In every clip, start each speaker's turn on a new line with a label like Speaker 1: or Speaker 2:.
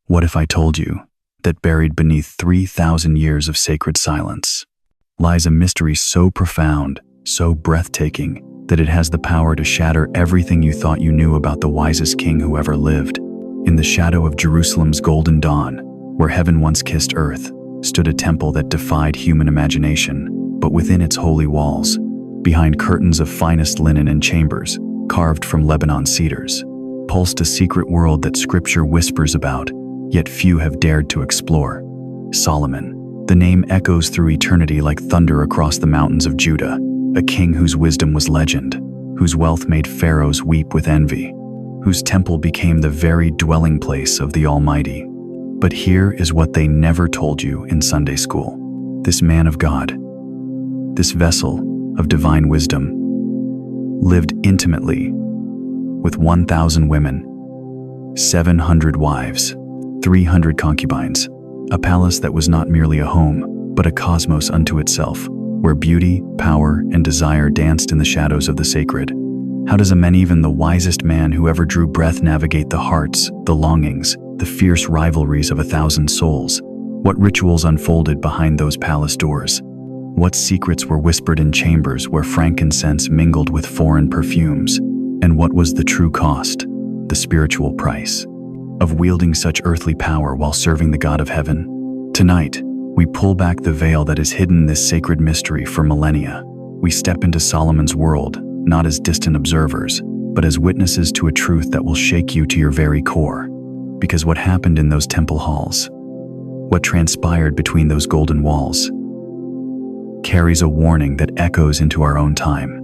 Speaker 1: What if I told you that buried beneath 3,000 years of sacred silence lies a mystery so profound, so breathtaking, that it has the power to shatter everything you thought you knew about the wisest king who ever lived? In the shadow of Jerusalem's golden dawn, where heaven once kissed earth, stood a temple that defied human imagination, but within its holy walls, behind curtains of finest linen and chambers, carved from Lebanon cedars, pulsed a secret world that Scripture whispers about, yet few have dared to explore. Solomon. The name echoes through eternity like thunder across the mountains of Judah, a king whose wisdom was legend, whose wealth made pharaohs weep with envy, whose temple became the very dwelling place of the Almighty. But here is what they never told you in Sunday school. This man of God, this vessel of divine wisdom, lived intimately with 1,000 women, 700 wives, 300 concubines, a palace that was not merely a home, but a cosmos unto itself, where beauty, power, and desire danced in the shadows of the sacred. How does a man, even the wisest man who ever drew breath, navigate the hearts, the longings, the fierce rivalries of 1,000 souls? What rituals unfolded behind those palace doors? What secrets were whispered in chambers where frankincense mingled with foreign perfumes? And what was the true cost, the spiritual price, of wielding such earthly power while serving the God of heaven? Tonight, we pull back the veil that has hidden this sacred mystery for millennia. We step into Solomon's world, not as distant observers, but as witnesses to a truth that will shake you to your very core. Because what happened in those temple halls, what transpired between those golden walls, carries a warning that echoes into our own time,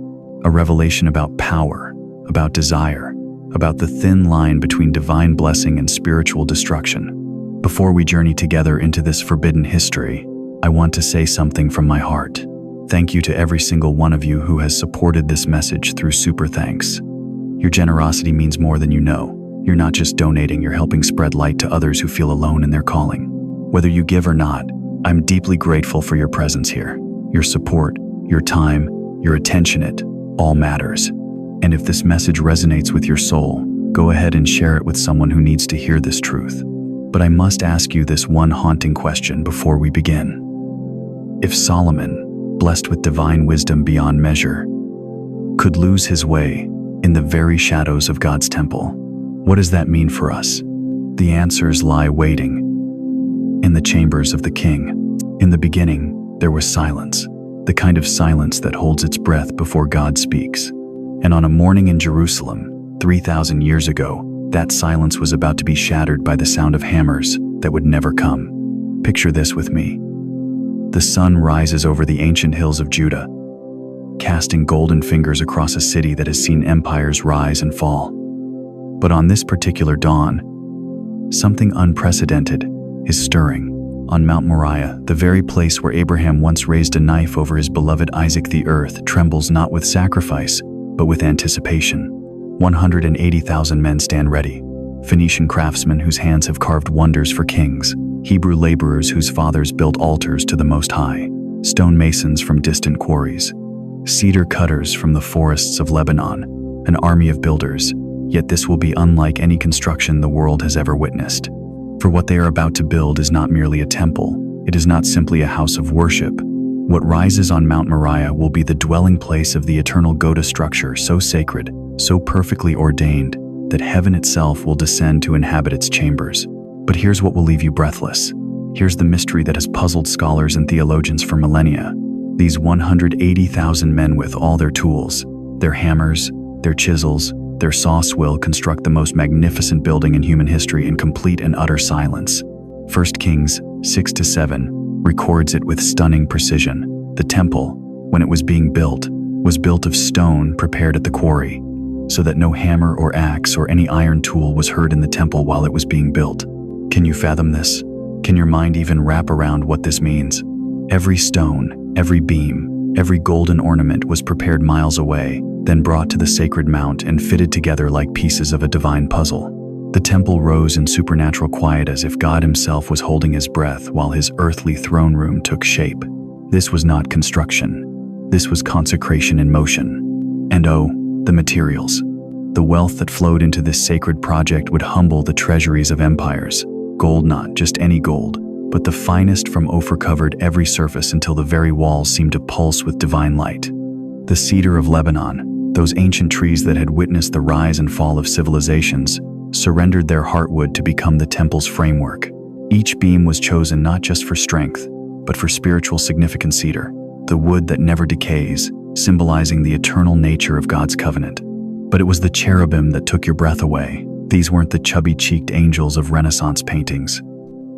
Speaker 1: a revelation about power, about desire, about the thin line between divine blessing and spiritual destruction. Before we journey together into this forbidden history, I want to say something from my heart. Thank you to every single one of you who has supported this message through Super Thanks. Your generosity means more than you know. You're not just donating, you're helping spread light to others who feel alone in their calling. Whether you give or not, I'm deeply grateful for your presence here. Your support, your time, your attention, it all matters. And if this message resonates with your soul, go ahead and share it with someone who needs to hear this truth. But I must ask you this one haunting question before we begin. If Solomon, blessed with divine wisdom beyond measure, could lose his way in the very shadows of God's temple, what does that mean for us? The answers lie waiting in the chambers of the king. In the beginning, there was silence, the kind of silence that holds its breath before God speaks. And on a morning in Jerusalem, 3,000 years ago, that silence was about to be shattered by the sound of hammers that would never come. Picture this with me. The sun rises over the ancient hills of Judah, casting golden fingers across a city that has seen empires rise and fall. But on this particular dawn, something unprecedented is stirring. On Mount Moriah, the very place where Abraham once raised a knife over his beloved Isaac, the earth trembles not with sacrifice, but with anticipation. 180,000 men stand ready, Phoenician craftsmen whose hands have carved wonders for kings, Hebrew laborers whose fathers built altars to the Most High, stone masons from distant quarries, cedar cutters from the forests of Lebanon, an army of builders. Yet this will be unlike any construction the world has ever witnessed. For what they are about to build is not merely a temple, it is not simply a house of worship. What rises on Mount Moriah will be the dwelling place of the eternal Goda structure, so sacred, so perfectly ordained, that heaven itself will descend to inhabit its chambers. But here's what will leave you breathless. Here's the mystery that has puzzled scholars and theologians for millennia. These 180,000 men, with all their tools, their hammers, their chisels, their saws, will construct the most magnificent building in human history in complete and utter silence. 1 Kings 6-7 records it with stunning precision. The temple, when it was being built, was built of stone prepared at the quarry, so that no hammer or axe or any iron tool was heard in the temple while it was being built. Can you fathom this? Can your mind even wrap around what this means? Every stone, every beam, every golden ornament was prepared miles away, then brought to the sacred mount and fitted together like pieces of a divine puzzle. The temple rose in supernatural quiet as if God himself was holding his breath while his earthly throne room took shape. This was not construction. This was consecration in motion. And oh, the materials. The wealth that flowed into this sacred project would humble the treasuries of empires. Gold, not just any gold, but the finest from Ophir, covered every surface until the very walls seemed to pulse with divine light. The cedar of Lebanon, those ancient trees that had witnessed the rise and fall of civilizations, surrendered their heartwood to become the temple's framework. Each beam was chosen not just for strength, but for spiritual significance. Cedar, the wood that never decays, symbolizing the eternal nature of God's covenant. But it was the cherubim that took your breath away. These weren't the chubby-cheeked angels of Renaissance paintings.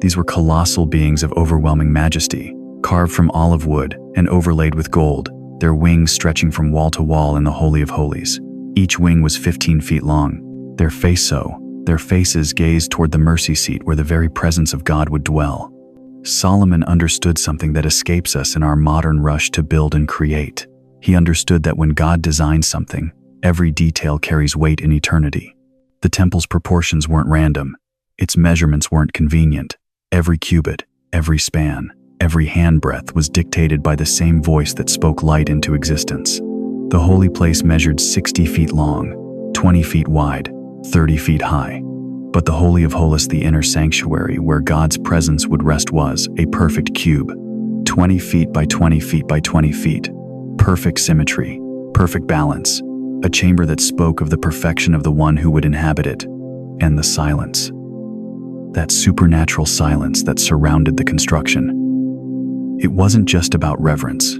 Speaker 1: These were colossal beings of overwhelming majesty, carved from olive wood and overlaid with gold, their wings stretching from wall to wall in the Holy of Holies. Each wing was 15 feet long. Their faces gazed toward the mercy seat where the very presence of God would dwell. Solomon understood something that escapes us in our modern rush to build and create. He understood that when God designs something, every detail carries weight in eternity. The temple's proportions weren't random. Its measurements weren't convenient. Every cubit, every span, every handbreadth was dictated by the same voice that spoke light into existence. The holy place measured 60 feet long, 20 feet wide, 30 feet high. But the Holy of Holies, the inner sanctuary where God's presence would rest, was a perfect cube, 20 feet by 20 feet by 20 feet. Perfect symmetry, perfect balance, a chamber that spoke of the perfection of the one who would inhabit it. And the silence, that supernatural silence that surrounded the construction. It wasn't just about reverence.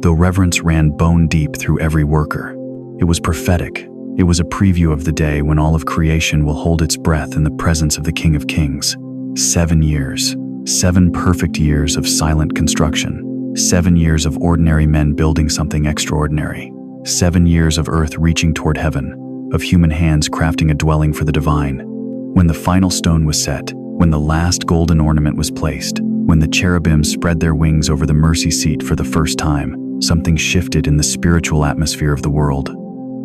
Speaker 1: Though reverence ran bone deep through every worker, it was prophetic. It was a preview of the day when all of creation will hold its breath in the presence of the King of Kings. 7 years, 7 perfect years of silent construction, 7 years of ordinary men building something extraordinary, 7 years of earth reaching toward heaven, of human hands crafting a dwelling for the divine. When the final stone was set, when the last golden ornament was placed, when the cherubim spread their wings over the mercy seat for the first time, something shifted in the spiritual atmosphere of the world.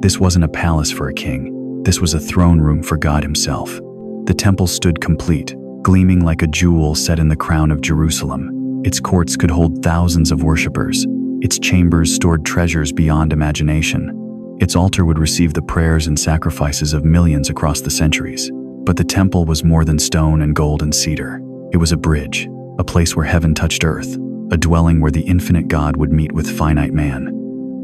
Speaker 1: This wasn't a palace for a king. This was a throne room for God himself. The temple stood complete, gleaming like a jewel set in the crown of Jerusalem. Its courts could hold thousands of worshipers. Its chambers stored treasures beyond imagination. Its altar would receive the prayers and sacrifices of millions across the centuries. But the temple was more than stone and gold and cedar. It was a bridge, a place where heaven touched earth, a dwelling where the infinite God would meet with finite man.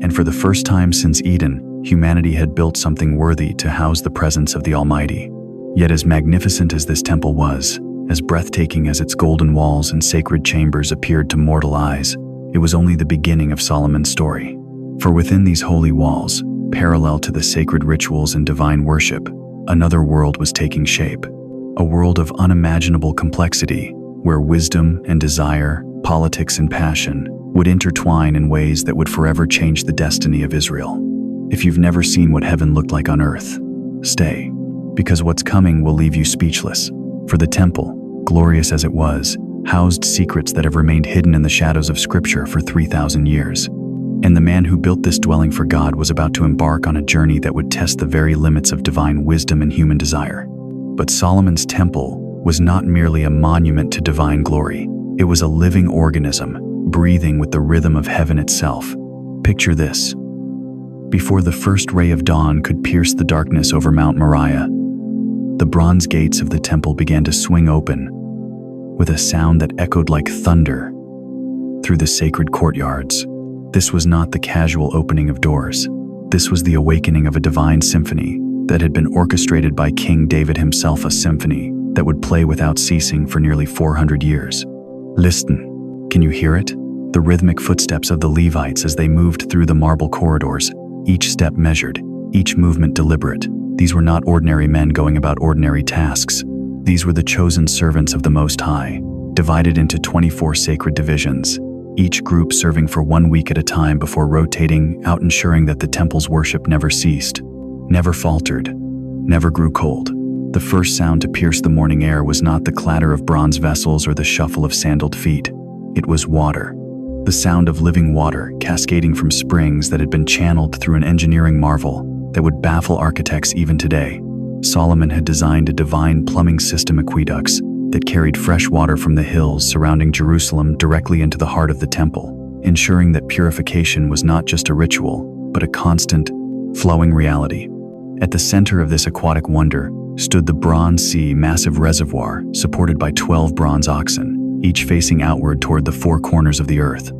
Speaker 1: And for the first time since Eden, humanity had built something worthy to house the presence of the Almighty. Yet as magnificent as this temple was, as breathtaking as its golden walls and sacred chambers appeared to mortal eyes, it was only the beginning of Solomon's story. For within these holy walls, parallel to the sacred rituals and divine worship, another world was taking shape. A world of unimaginable complexity, where wisdom and desire, politics and passion, would intertwine in ways that would forever change the destiny of Israel. If you've never seen what heaven looked like on earth, stay, because what's coming will leave you speechless. For the temple, glorious as it was, housed secrets that have remained hidden in the shadows of Scripture for 3,000 years. And the man who built this dwelling for God was about to embark on a journey that would test the very limits of divine wisdom and human desire. But Solomon's temple was not merely a monument to divine glory. It was a living organism, breathing with the rhythm of heaven itself. Picture this. Before the first ray of dawn could pierce the darkness over Mount Moriah, the bronze gates of the temple began to swing open with a sound that echoed like thunder through the sacred courtyards. This was not the casual opening of doors. This was the awakening of a divine symphony that had been orchestrated by King David himself, a symphony that would play without ceasing for nearly 400 years. Listen, can you hear it? The rhythmic footsteps of the Levites as they moved through the marble corridors, each step measured, each movement deliberate. These were not ordinary men going about ordinary tasks. These were the chosen servants of the Most High, divided into 24 sacred divisions, each group serving for 1 week at a time before rotating out, ensuring that the temple's worship never ceased, never faltered, never grew cold. The first sound to pierce the morning air was not the clatter of bronze vessels or the shuffle of sandaled feet. It was water. The sound of living water cascading from springs that had been channeled through an engineering marvel that would baffle architects even today. Solomon had designed a divine plumbing system, aqueducts, that carried fresh water from the hills surrounding Jerusalem directly into the heart of the temple, ensuring that purification was not just a ritual, but a constant, flowing reality. At the center of this aquatic wonder stood the Bronze Sea massive reservoir supported by 12 bronze oxen, each facing outward toward the four corners of the earth.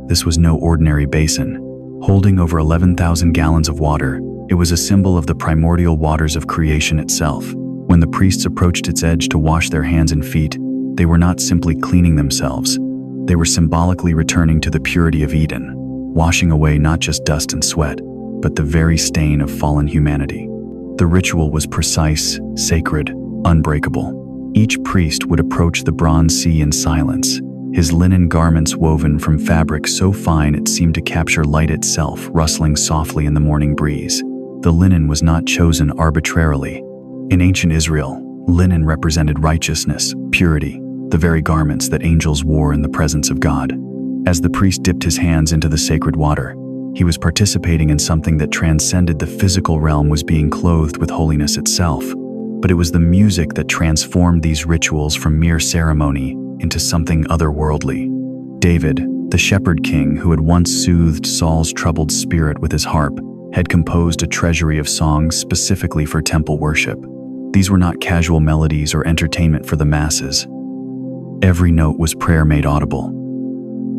Speaker 1: This was no ordinary basin. Holding over 11,000 gallons of water, it was a symbol of the primordial waters of creation itself. When the priests approached its edge to wash their hands and feet, they were not simply cleaning themselves. They were symbolically returning to the purity of Eden, washing away not just dust and sweat, but the very stain of fallen humanity. The ritual was precise, sacred, unbreakable. Each priest would approach the Bronze Sea in silence, his linen garments woven from fabric so fine it seemed to capture light itself, rustling softly in the morning breeze. The linen was not chosen arbitrarily. In ancient Israel, linen represented righteousness, purity, the very garments that angels wore in the presence of God. As the priest dipped his hands into the sacred water, he was participating in something that transcended the physical realm, was being clothed with holiness itself. But it was the music that transformed these rituals from mere ceremony into something otherworldly. David, the shepherd king who had once soothed Saul's troubled spirit with his harp, had composed a treasury of songs specifically for temple worship. These were not casual melodies or entertainment for the masses. Every note was prayer made audible.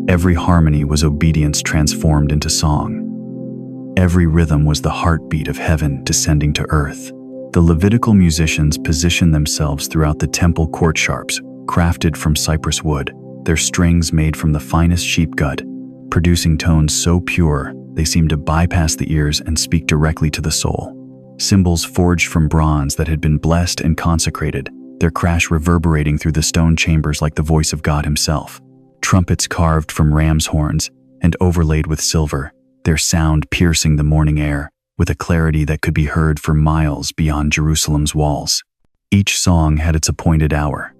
Speaker 1: Every harmony was obedience transformed into song. Every rhythm was the heartbeat of heaven descending to earth. The Levitical musicians positioned themselves throughout the temple courtyards, crafted from cypress wood, their strings made from the finest sheep gut, producing tones so pure they seemed to bypass the ears and speak directly to the soul. Cymbals forged from bronze that had been blessed and consecrated, their crash reverberating through the stone chambers like the voice of God himself. Trumpets carved from ram's horns and overlaid with silver, their sound piercing the morning air with a clarity that could be heard for miles beyond Jerusalem's walls. Each song had its appointed hour.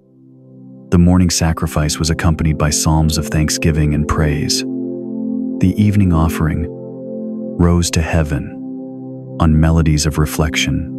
Speaker 1: The morning sacrifice was accompanied by psalms of thanksgiving and praise. The evening offering rose to heaven on melodies of reflection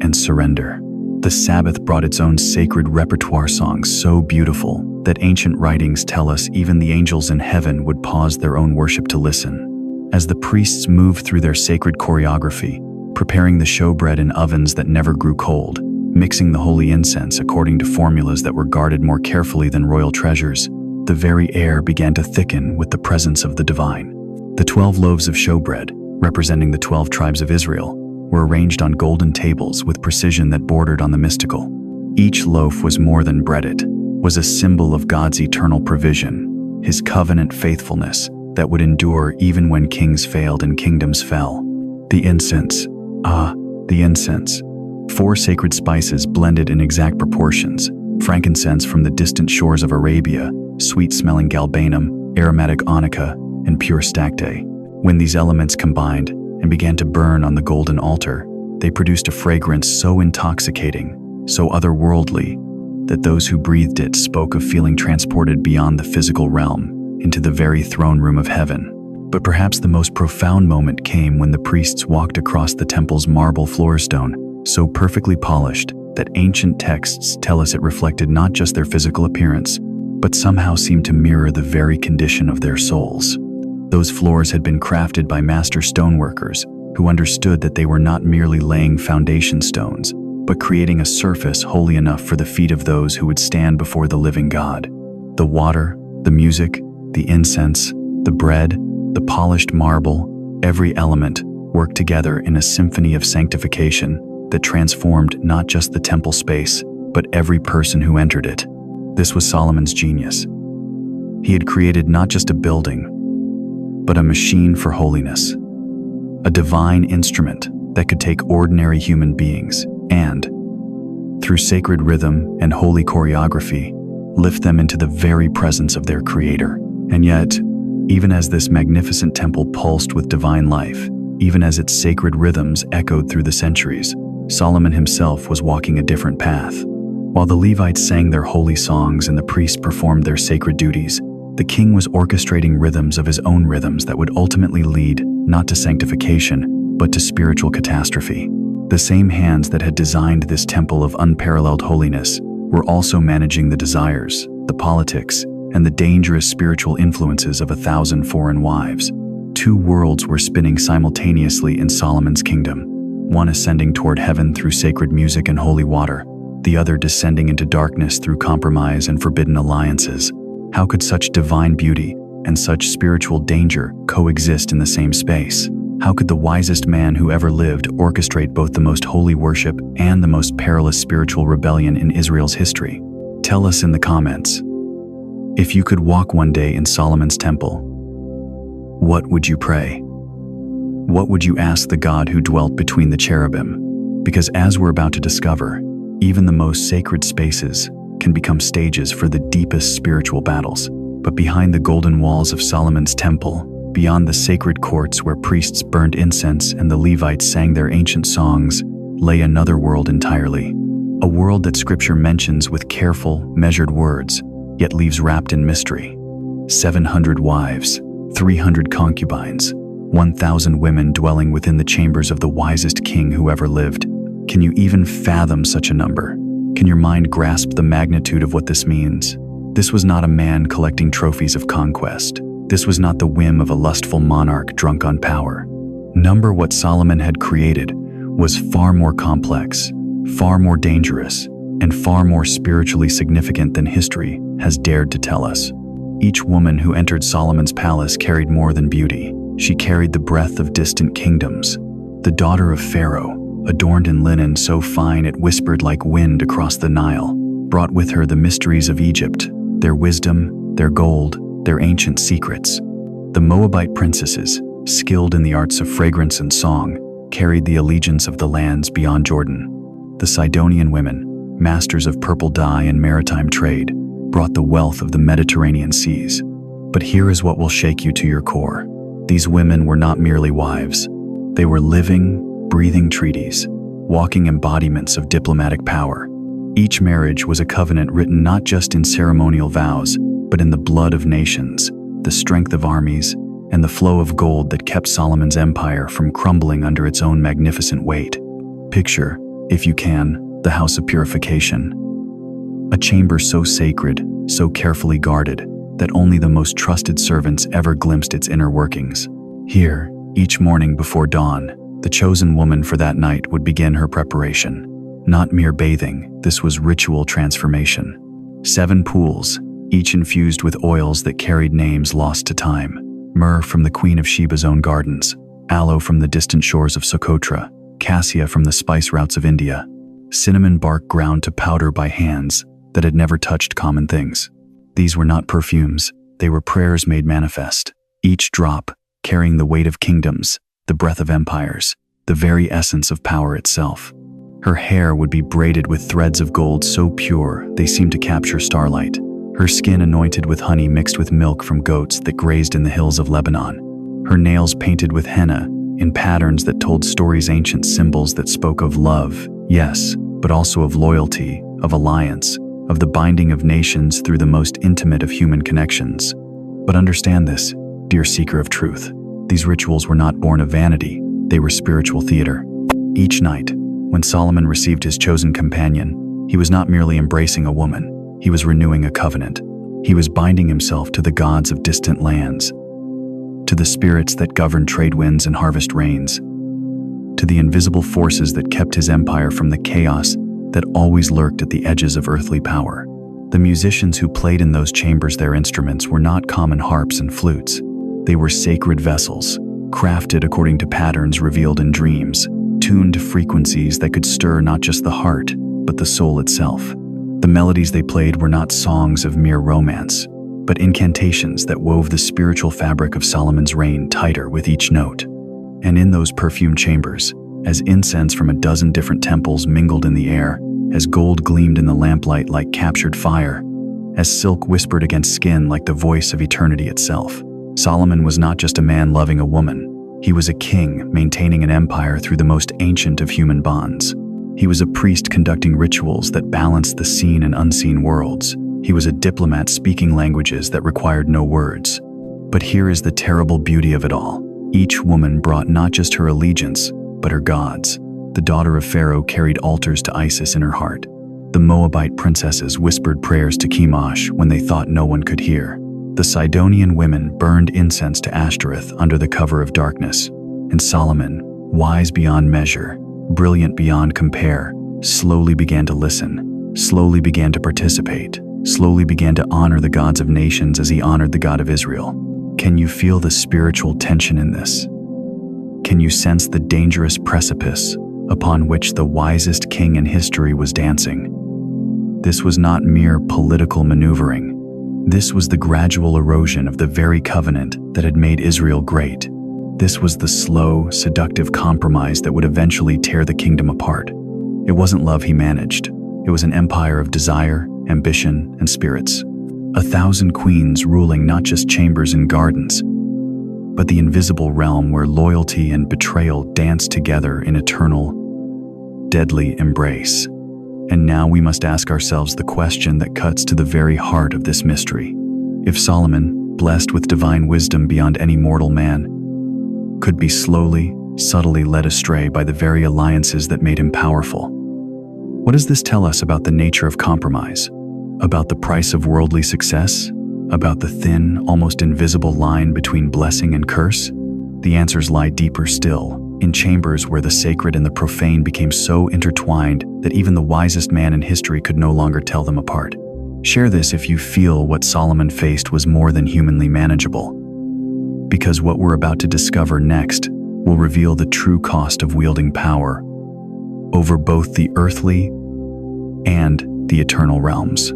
Speaker 1: and surrender. The Sabbath brought its own sacred repertoire songs so beautiful that ancient writings tell us even the angels in heaven would pause their own worship to listen. As the priests moved through their sacred choreography, preparing the showbread in ovens that never grew cold, mixing the holy incense according to formulas that were guarded more carefully than royal treasures, the very air began to thicken with the presence of the divine. The 12 loaves of showbread, representing the 12 tribes of Israel, were arranged on golden tables with precision that bordered on the mystical. Each loaf was more than bread, it was a symbol of God's eternal provision, his covenant faithfulness that would endure even when kings failed and kingdoms fell. The incense, the incense. 4 sacred spices blended in exact proportions: frankincense from the distant shores of Arabia, sweet-smelling galbanum, aromatic onycha, and pure stacte. When these elements combined and began to burn on the golden altar, they produced a fragrance so intoxicating, so otherworldly, that those who breathed it spoke of feeling transported beyond the physical realm into the very throne room of heaven. But perhaps the most profound moment came when the priests walked across the temple's marble floorstone, so perfectly polished that ancient texts tell us it reflected not just their physical appearance, but somehow seemed to mirror the very condition of their souls. Those floors had been crafted by master stoneworkers who understood that they were not merely laying foundation stones, but creating a surface holy enough for the feet of those who would stand before the living God. The water, the music, the incense, the bread, the polished marble, every element worked together in a symphony of sanctification that transformed not just the temple space, but every person who entered it. This was Solomon's genius. He had created not just a building, but a machine for holiness, a divine instrument that could take ordinary human beings and, through sacred rhythm and holy choreography, lift them into the very presence of their Creator. And yet, even as this magnificent temple pulsed with divine life, even as its sacred rhythms echoed through the centuries, Solomon himself was walking a different path. While the Levites sang their holy songs and the priests performed their sacred duties, the king was orchestrating rhythms of his own rhythms that would ultimately lead not to sanctification, but to spiritual catastrophe. The same hands that had designed this temple of unparalleled holiness were also managing the desires, the politics, and the dangerous spiritual influences of 1,000 foreign wives. 2 worlds were spinning simultaneously in Solomon's kingdom: one ascending toward heaven through sacred music and holy water, the other descending into darkness through compromise and forbidden alliances. How could such divine beauty and such spiritual danger coexist in the same space? How could the wisest man who ever lived orchestrate both the most holy worship and the most perilous spiritual rebellion in Israel's history? Tell us in the comments. If you could walk one day in Solomon's temple, what would you pray? What would you ask the God who dwelt between the cherubim? Because as we're about to discover, even the most sacred spaces can become stages for the deepest spiritual battles. But behind the golden walls of Solomon's temple, beyond the sacred courts where priests burned incense and the Levites sang their ancient songs, lay another world entirely. A world that Scripture mentions with careful, measured words, yet leaves wrapped in mystery. 700 wives, 300 concubines, 1,000 women dwelling within the chambers of the wisest king who ever lived. Can you even fathom such a number? Can your mind grasp the magnitude of what this means? This was not a man collecting trophies of conquest. This was not the whim of a lustful monarch drunk on power. What Solomon had created was far more complex, far more dangerous, and far more spiritually significant than history has dared to tell us. Each woman who entered Solomon's palace carried more than beauty. She carried the breath of distant kingdoms. The daughter of Pharaoh, adorned in linen so fine it whispered like wind across the Nile, brought with her the mysteries of Egypt, their wisdom, their gold, their ancient secrets. The Moabite princesses, skilled in the arts of fragrance and song, carried the allegiance of the lands beyond Jordan. The Sidonian women, masters of purple dye and maritime trade, brought the wealth of the Mediterranean seas. But here is what will shake you to your core. These women were not merely wives. They were living, breathing treaties, walking embodiments of diplomatic power. Each marriage was a covenant written not just in ceremonial vows, but in the blood of nations, the strength of armies, and the flow of gold that kept Solomon's empire from crumbling under its own magnificent weight. Picture, if you can, the house of purification. A chamber so sacred, so carefully guarded, that only the most trusted servants ever glimpsed its inner workings. Here, each morning before dawn, the chosen woman for that night would begin her preparation. Not mere bathing, this was ritual transformation. 7 pools, each infused with oils that carried names lost to time. Myrrh from the Queen of Sheba's own gardens, aloe from the distant shores of Socotra, cassia from the spice routes of India, cinnamon bark ground to powder by hands that had never touched common things. These were not perfumes, they were prayers made manifest, each drop carrying the weight of kingdoms, the breath of empires, the very essence of power itself. Her hair would be braided with threads of gold so pure they seemed to capture starlight, her skin anointed with honey mixed with milk from goats that grazed in the hills of Lebanon, her nails painted with henna in patterns that told stories, ancient symbols that spoke of love, yes, but also of loyalty, of alliance, of the binding of nations through the most intimate of human connections. But understand this, dear seeker of truth, these rituals were not born of vanity, they were spiritual theater. Each night, when Solomon received his chosen companion, he was not merely embracing a woman, he was renewing a covenant. He was binding himself to the gods of distant lands, to the spirits that govern trade winds and harvest rains, to the invisible forces that kept his empire from the chaos that always lurked at the edges of earthly power. The musicians who played in those chambers, their instruments were not common harps and flutes. They were sacred vessels, crafted according to patterns revealed in dreams, tuned to frequencies that could stir not just the heart, but the soul itself. The melodies they played were not songs of mere romance, but incantations that wove the spiritual fabric of Solomon's reign tighter with each note. And in those perfumed chambers, as incense from a dozen different temples mingled in the air, as gold gleamed in the lamplight like captured fire, as silk whispered against skin like the voice of eternity itself, Solomon was not just a man loving a woman. He was a king maintaining an empire through the most ancient of human bonds. He was a priest conducting rituals that balanced the seen and unseen worlds. He was a diplomat speaking languages that required no words. But here is the terrible beauty of it all. Each woman brought not just her allegiance, but her gods. The daughter of Pharaoh carried altars to Isis in her heart. The Moabite princesses whispered prayers to Chemosh when they thought no one could hear. The Sidonian women burned incense to Ashtoreth under the cover of darkness. And Solomon, wise beyond measure, brilliant beyond compare, slowly began to listen, slowly began to participate, slowly began to honor the gods of nations as he honored the God of Israel. Can you feel the spiritual tension in this? Can you sense the dangerous precipice upon which the wisest king in history was dancing? This was not mere political maneuvering. This was the gradual erosion of the very covenant that had made Israel great. This was the slow, seductive compromise that would eventually tear the kingdom apart. It wasn't love he managed. It was an empire of desire, ambition, and spirits. 1,000 queens ruling not just chambers and gardens, but the invisible realm where loyalty and betrayal danced together in eternal, deadly embrace. And now we must ask ourselves the question that cuts to the very heart of this mystery. If Solomon, blessed with divine wisdom beyond any mortal man, could be slowly, subtly led astray by the very alliances that made him powerful, what does this tell us about the nature of compromise? About the price of worldly success? About the thin, almost invisible line between blessing and curse? The answers lie deeper still, in chambers where the sacred and the profane became so intertwined that even the wisest man in history could no longer tell them apart. Share this if you feel what Solomon faced was more than humanly manageable, because what we're about to discover next will reveal the true cost of wielding power over both the earthly and the eternal realms.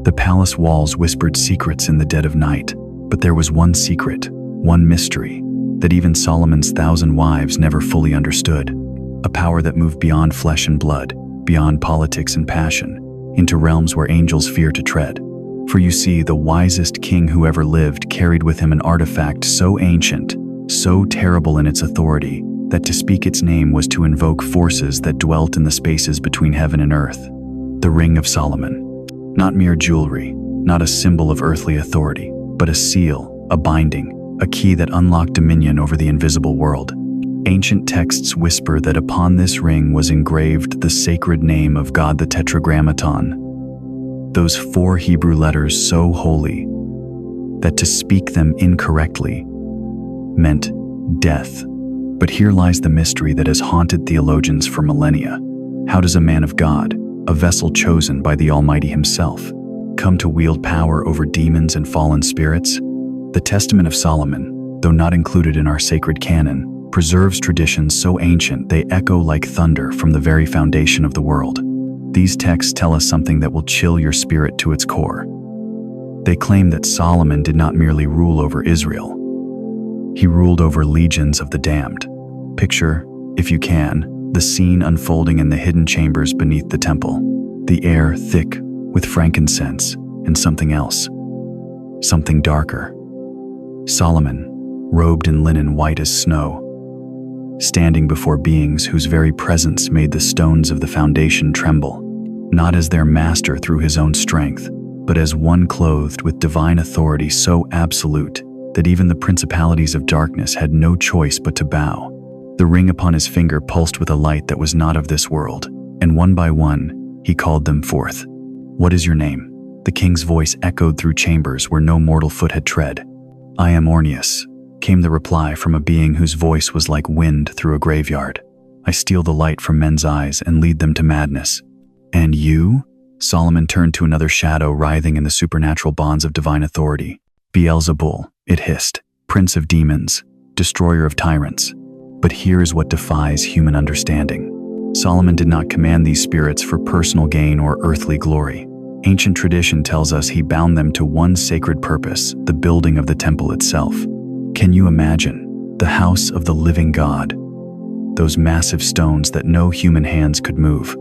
Speaker 1: The palace walls whispered secrets in the dead of night, but there was one secret, one mystery, that even Solomon's 1,000 wives never fully understood. A power that moved beyond flesh and blood, beyond politics and passion, into realms where angels fear to tread. For you see, the wisest king who ever lived carried with him an artifact so ancient, so terrible in its authority, that to speak its name was to invoke forces that dwelt in the spaces between heaven and earth. The Ring of Solomon. Not mere jewelry, not a symbol of earthly authority, but a seal, a binding, a key that unlocked dominion over the invisible world. Ancient texts whisper that upon this ring was engraved the sacred name of God, the Tetragrammaton. Those 4 Hebrew letters so holy that to speak them incorrectly meant death. But here lies the mystery that has haunted theologians for millennia. How does a man of God, a vessel chosen by the Almighty himself, come to wield power over demons and fallen spirits? The Testament of Solomon, though not included in our sacred canon, preserves traditions so ancient they echo like thunder from the very foundation of the world. These texts tell us something that will chill your spirit to its core. They claim that Solomon did not merely rule over Israel. He ruled over legions of the damned. Picture, if you can, the scene unfolding in the hidden chambers beneath the temple. The air thick with frankincense and something else. Something darker. Solomon, robed in linen white as snow, standing before beings whose very presence made the stones of the foundation tremble, not as their master through his own strength, but as one clothed with divine authority so absolute that even the principalities of darkness had no choice but to bow. The ring upon his finger pulsed with a light that was not of this world, and one by one, he called them forth. "What is your name?" The king's voice echoed through chambers where no mortal foot had tread. "I am Orneus," came the reply from a being whose voice was like wind through a graveyard. "I steal the light from men's eyes and lead them to madness." "And you?" Solomon turned to another shadow writhing in the supernatural bonds of divine authority. "Beelzebul," it hissed, "prince of demons, destroyer of tyrants." But here is what defies human understanding. Solomon did not command these spirits for personal gain or earthly glory. Ancient tradition tells us he bound them to one sacred purpose, the building of the temple itself. Can you imagine? The house of the living God. Those massive stones that no human hands could move.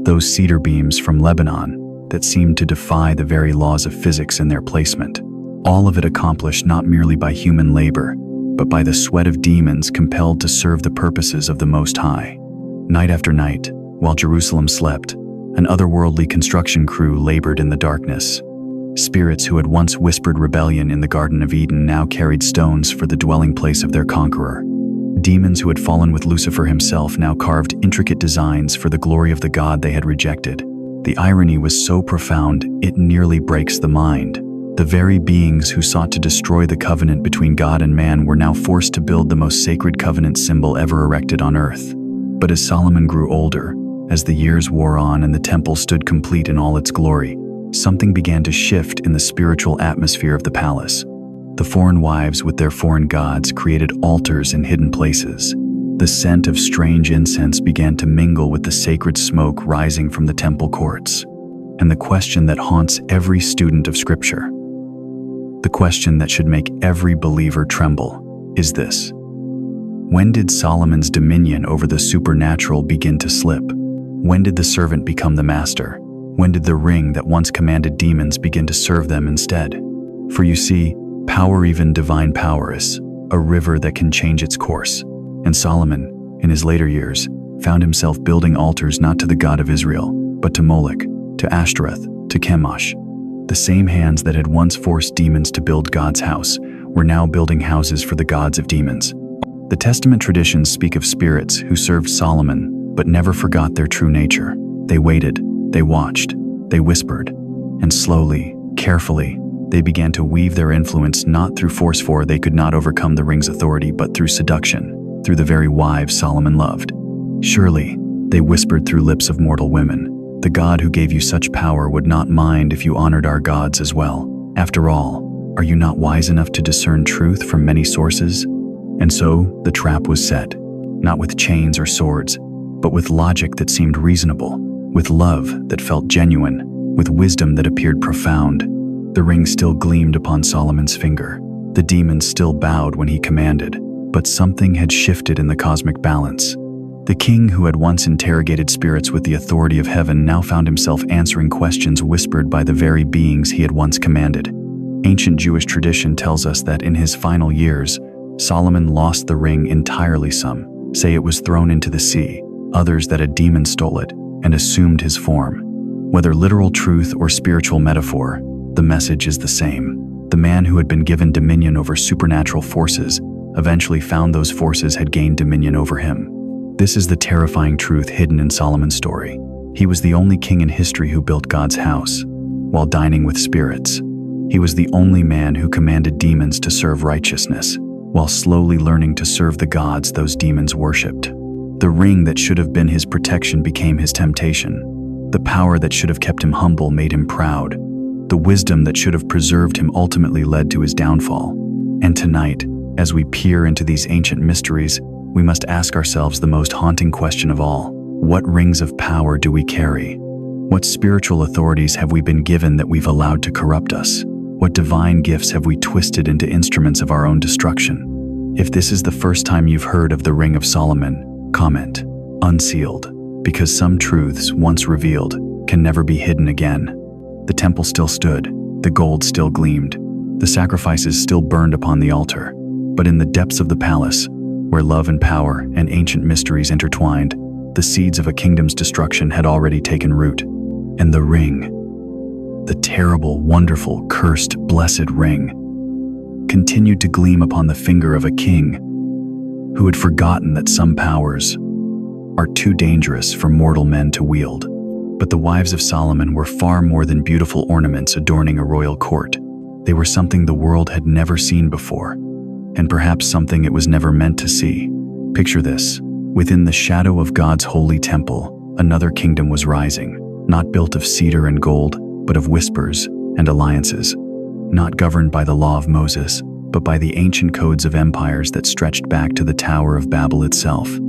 Speaker 1: Those cedar beams from Lebanon that seemed to defy the very laws of physics in their placement. All of it accomplished not merely by human labor, but by the sweat of demons compelled to serve the purposes of the Most High. Night after night, while Jerusalem slept, an otherworldly construction crew labored in the darkness. Spirits who had once whispered rebellion in the Garden of Eden now carried stones for the dwelling place of their conqueror. Demons who had fallen with Lucifer himself now carved intricate designs for the glory of the God they had rejected. The irony was so profound, it nearly breaks the mind. The very beings who sought to destroy the covenant between God and man were now forced to build the most sacred covenant symbol ever erected on earth. But as Solomon grew older, as the years wore on and the temple stood complete in all its glory, something began to shift in the spiritual atmosphere of the palace. The foreign wives with their foreign gods created altars in hidden places. The scent of strange incense began to mingle with the sacred smoke rising from the temple courts. And the question that haunts every student of Scripture, the question that should make every believer tremble, is this: when did Solomon's dominion over the supernatural begin to slip? When did the servant become the master? When did the ring that once commanded demons begin to serve them instead? For you see, power, even divine power, is a river that can change its course. And Solomon, in his later years, found himself building altars not to the God of Israel, but to Moloch, to Ashtoreth, to Chemosh. The same hands that had once forced demons to build God's house were now building houses for the gods of demons. The Testament traditions speak of spirits who served Solomon but never forgot their true nature. They waited, they watched, they whispered, and slowly, carefully, they began to weave their influence not through force, for they could not overcome the ring's authority, but through seduction, through the very wives Solomon loved. Surely, they whispered through lips of mortal women, the God who gave you such power would not mind if you honored our gods as well. After all, are you not wise enough to discern truth from many sources? And so, the trap was set, not with chains or swords, but with logic that seemed reasonable, with love that felt genuine, with wisdom that appeared profound. The ring still gleamed upon Solomon's finger. The demons still bowed when he commanded, but something had shifted in the cosmic balance. The king who had once interrogated spirits with the authority of heaven now found himself answering questions whispered by the very beings he had once commanded. Ancient Jewish tradition tells us that in his final years, Solomon lost the ring entirely. Some say it was thrown into the sea, others that a demon stole it and assumed his form. Whether literal truth or spiritual metaphor, the message is the same. The man who had been given dominion over supernatural forces eventually found those forces had gained dominion over him. This is the terrifying truth hidden in Solomon's story. He was the only king in history who built God's house while dining with spirits. He was the only man who commanded demons to serve righteousness while slowly learning to serve the gods those demons worshipped. The ring that should have been his protection became his temptation. The power that should have kept him humble made him proud. The wisdom that should have preserved him ultimately led to his downfall. And tonight, as we peer into these ancient mysteries, we must ask ourselves the most haunting question of all: what rings of power do we carry? What spiritual authorities have we been given that we've allowed to corrupt us? What divine gifts have we twisted into instruments of our own destruction? If this is the first time you've heard of the Ring of Solomon, comment "unsealed," because some truths, once revealed, can never be hidden again. The temple still stood, the gold still gleamed, the sacrifices still burned upon the altar. But in the depths of the palace, where love and power and ancient mysteries intertwined, the seeds of a kingdom's destruction had already taken root. And the ring, the terrible, wonderful, cursed, blessed ring, continued to gleam upon the finger of a king who had forgotten that some powers are too dangerous for mortal men to wield. But the wives of Solomon were far more than beautiful ornaments adorning a royal court. They were something the world had never seen before, and perhaps something it was never meant to see. Picture this: within the shadow of God's holy temple, another kingdom was rising, not built of cedar and gold, but of whispers and alliances, not governed by the law of Moses, but by the ancient codes of empires that stretched back to the Tower of Babel itself.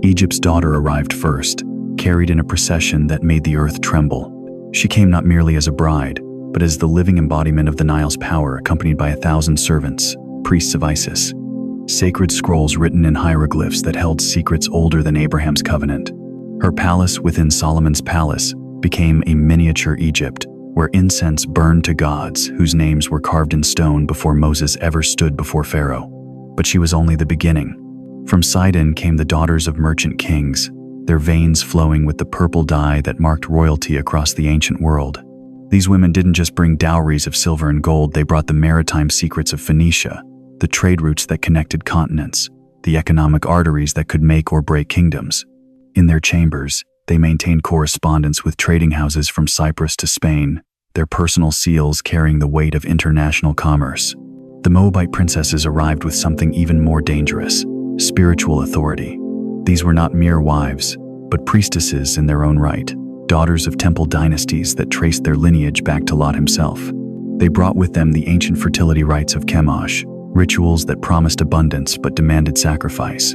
Speaker 1: Egypt's daughter arrived first, carried in a procession that made the earth tremble. She came not merely as a bride, but as the living embodiment of the Nile's power, accompanied by 1,000 servants, priests of Isis, sacred scrolls written in hieroglyphs that held secrets older than Abraham's covenant. Her palace within Solomon's palace became a miniature Egypt, where incense burned to gods whose names were carved in stone before Moses ever stood before Pharaoh. But she was only the beginning. From Sidon came the daughters of merchant kings, their veins flowing with the purple dye that marked royalty across the ancient world. These women didn't just bring dowries of silver and gold, they brought the maritime secrets of Phoenicia, the trade routes that connected continents, the economic arteries that could make or break kingdoms. In their chambers, they maintained correspondence with trading houses from Cyprus to Spain, their personal seals carrying the weight of international commerce. The Moabite princesses arrived with something even more dangerous: spiritual authority. These were not mere wives, but priestesses in their own right, daughters of temple dynasties that traced their lineage back to Lot himself. They brought with them the ancient fertility rites of Chemosh, rituals that promised abundance but demanded sacrifice.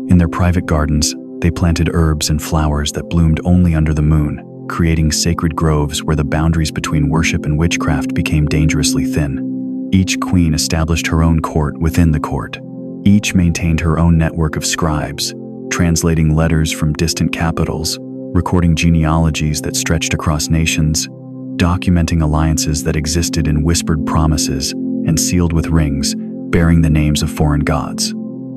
Speaker 1: In their private gardens, they planted herbs and flowers that bloomed only under the moon, creating sacred groves where the boundaries between worship and witchcraft became dangerously thin. Each queen established her own court within the court. Each maintained her own network of scribes, translating letters from distant capitals, recording genealogies that stretched across nations, documenting alliances that existed in whispered promises and sealed with rings bearing the names of foreign gods.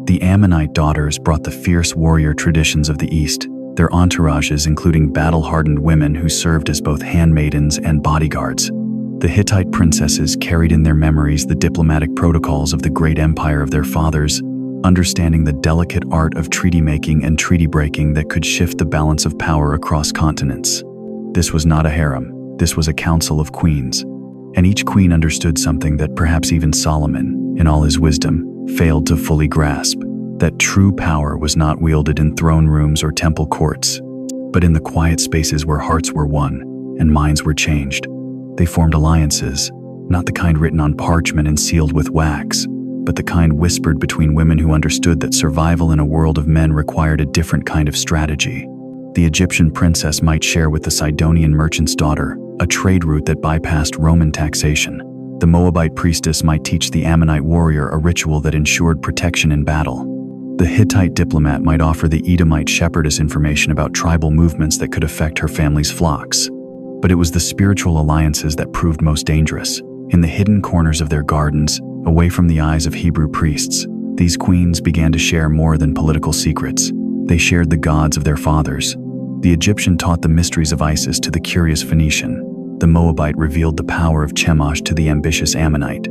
Speaker 1: The Ammonite daughters brought the fierce warrior traditions of the East, their entourages including battle-hardened women who served as both handmaidens and bodyguards. The Hittite princesses carried in their memories the diplomatic protocols of the great empire of their fathers, understanding the delicate art of treaty-making and treaty-breaking that could shift the balance of power across continents. This was not a harem, this was a council of queens, and each queen understood something that perhaps even Solomon, in all his wisdom, failed to fully grasp, that true power was not wielded in throne rooms or temple courts, but in the quiet spaces where hearts were won and minds were changed. They formed alliances, not the kind written on parchment and sealed with wax, but the kind whispered between women who understood that survival in a world of men required a different kind of strategy. The Egyptian princess might share with the Sidonian merchant's daughter a trade route that bypassed Roman taxation. The Moabite priestess might teach the Ammonite warrior a ritual that ensured protection in battle. The Hittite diplomat might offer the Edomite shepherdess information about tribal movements that could affect her family's flocks. But it was the spiritual alliances that proved most dangerous. In the hidden corners of their gardens, away from the eyes of Hebrew priests, these queens began to share more than political secrets. They shared the gods of their fathers. The Egyptian taught the mysteries of Isis to the curious Phoenician. The Moabite revealed the power of Chemosh to the ambitious Ammonite.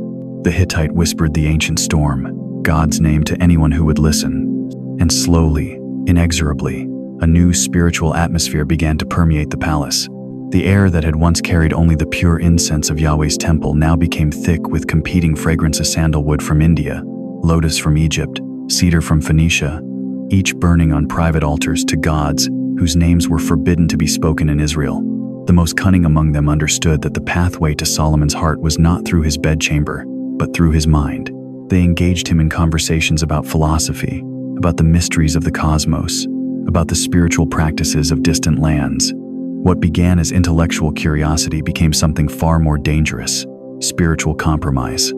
Speaker 1: The Hittite whispered the ancient storm, God's name, to anyone who would listen. And slowly, inexorably, a new spiritual atmosphere began to permeate the palace. The air that had once carried only the pure incense of Yahweh's temple now became thick with competing fragrances: sandalwood from India, lotus from Egypt, cedar from Phoenicia, each burning on private altars to gods whose names were forbidden to be spoken in Israel. The most cunning among them understood that the pathway to Solomon's heart was not through his bedchamber, but through his mind. They engaged him in conversations about philosophy, about the mysteries of the cosmos, about the spiritual practices of distant lands. What began as intellectual curiosity became something far more dangerous: spiritual compromise.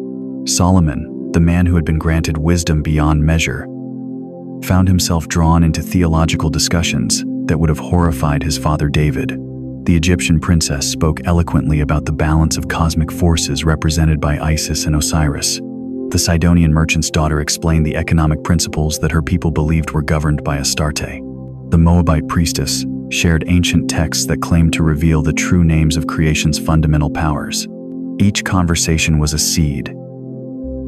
Speaker 1: Solomon, the man who had been granted wisdom beyond measure, found himself drawn into theological discussions that would have horrified his father David. The Egyptian princess spoke eloquently about the balance of cosmic forces represented by Isis and Osiris. The Sidonian merchant's daughter explained the economic principles that her people believed were governed by Astarte. The Moabite priestess shared ancient texts that claimed to reveal the true names of creation's fundamental powers. Each conversation was a seed.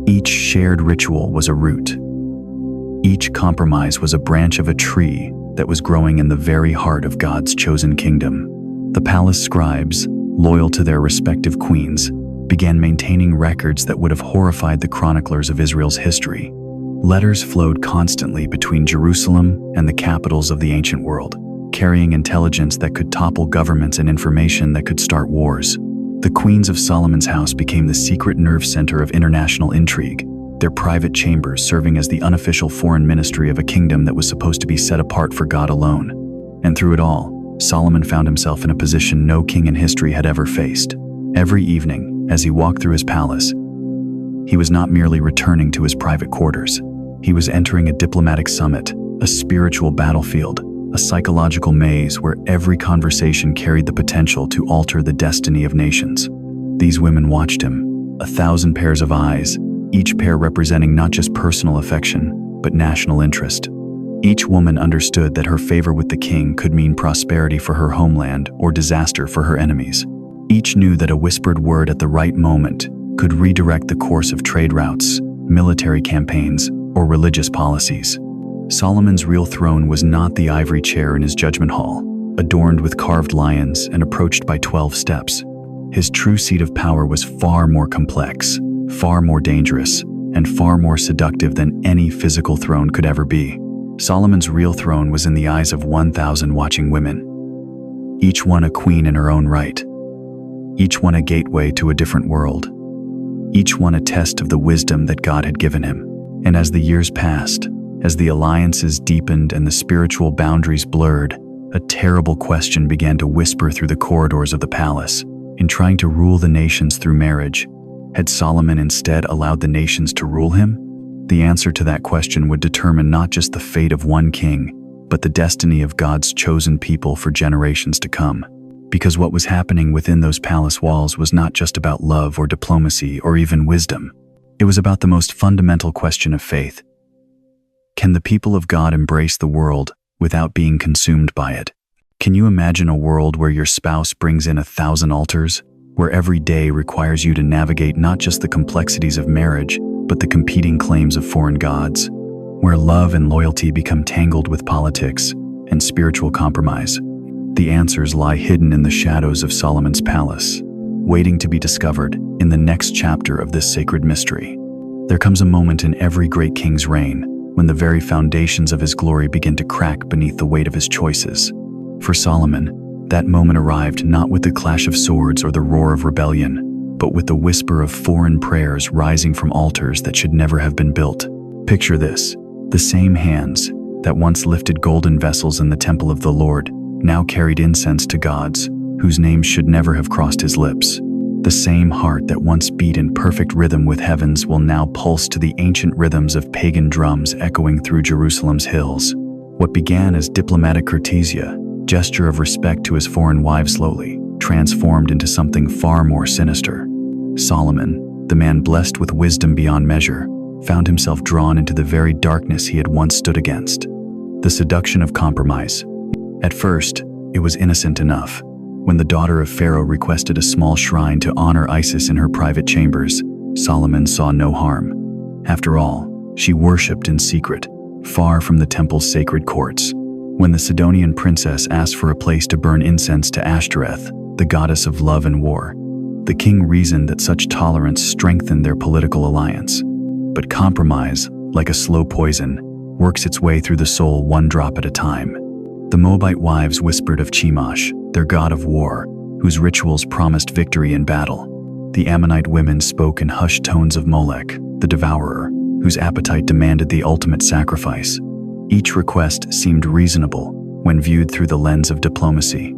Speaker 1: Each shared ritual was a root. Each compromise was a branch of a tree that was growing in the very heart of God's chosen kingdom. The palace scribes, loyal to their respective queens, began maintaining records that would have horrified the chroniclers of Israel's history. Letters flowed constantly between Jerusalem and the capitals of the ancient world, carrying intelligence that could topple governments and information that could start wars. The queens of Solomon's house became the secret nerve center of international intrigue, their private chambers serving as the unofficial foreign ministry of a kingdom that was supposed to be set apart for God alone. And through it all, Solomon found himself in a position no king in history had ever faced. Every evening, as he walked through his palace, he was not merely returning to his private quarters. He was entering a diplomatic summit, a spiritual battlefield, a psychological maze where every conversation carried the potential to alter the destiny of nations. These women watched him, 1,000 pairs of eyes, each pair representing not just personal affection, but national interest. Each woman understood that her favor with the king could mean prosperity for her homeland or disaster for her enemies. Each knew that a whispered word at the right moment could redirect the course of trade routes, military campaigns, or religious policies. Solomon's real throne was not the ivory chair in his judgment hall, adorned with carved lions and approached by 12 steps. His true seat of power was far more complex, far more dangerous, and far more seductive than any physical throne could ever be. Solomon's real throne was in the eyes of 1,000 watching women, each one a queen in her own right, each one a gateway to a different world, each one a test of the wisdom that God had given him. And as the years passed, as the alliances deepened and the spiritual boundaries blurred, a terrible question began to whisper through the corridors of the palace. In trying to rule the nations through marriage, had Solomon instead allowed the nations to rule him? The answer to that question would determine not just the fate of one king, but the destiny of God's chosen people for generations to come. Because what was happening within those palace walls was not just about love or diplomacy or even wisdom. It was about the most fundamental question of faith. Can the people of God embrace the world without being consumed by it? Can you imagine a world where your spouse brings in 1,000 altars, where every day requires you to navigate not just the complexities of marriage, but the competing claims of foreign gods, where love and loyalty become tangled with politics and spiritual compromise? The answers lie hidden in the shadows of Solomon's palace, waiting to be discovered in the next chapter of this sacred mystery. There comes a moment in every great king's reign when the very foundations of his glory begin to crack beneath the weight of his choices. For Solomon, that moment arrived not with the clash of swords or the roar of rebellion, but with the whisper of foreign prayers rising from altars that should never have been built. Picture this: the same hands that once lifted golden vessels in the temple of the Lord now carried incense to gods whose names should never have crossed his lips. The same heart that once beat in perfect rhythm with heavens will now pulse to the ancient rhythms of pagan drums echoing through Jerusalem's hills. What began as diplomatic courtesia, gesture of respect to his foreign wives, slowly transformed into something far more sinister. Solomon, the man blessed with wisdom beyond measure, found himself drawn into the very darkness he had once stood against. The seduction of compromise. At first, it was innocent enough. When the daughter of Pharaoh requested a small shrine to honor Isis in her private chambers, Solomon saw no harm. After all, she worshipped in secret, far from the temple's sacred courts. When the Sidonian princess asked for a place to burn incense to Ashtoreth, the goddess of love and war, the king reasoned that such tolerance strengthened their political alliance. But compromise, like a slow poison, works its way through the soul one drop at a time. The Moabite wives whispered of Chemosh, their god of war, whose rituals promised victory in battle. The Ammonite women spoke in hushed tones of Molech, the devourer, whose appetite demanded the ultimate sacrifice. Each request seemed reasonable when viewed through the lens of diplomacy.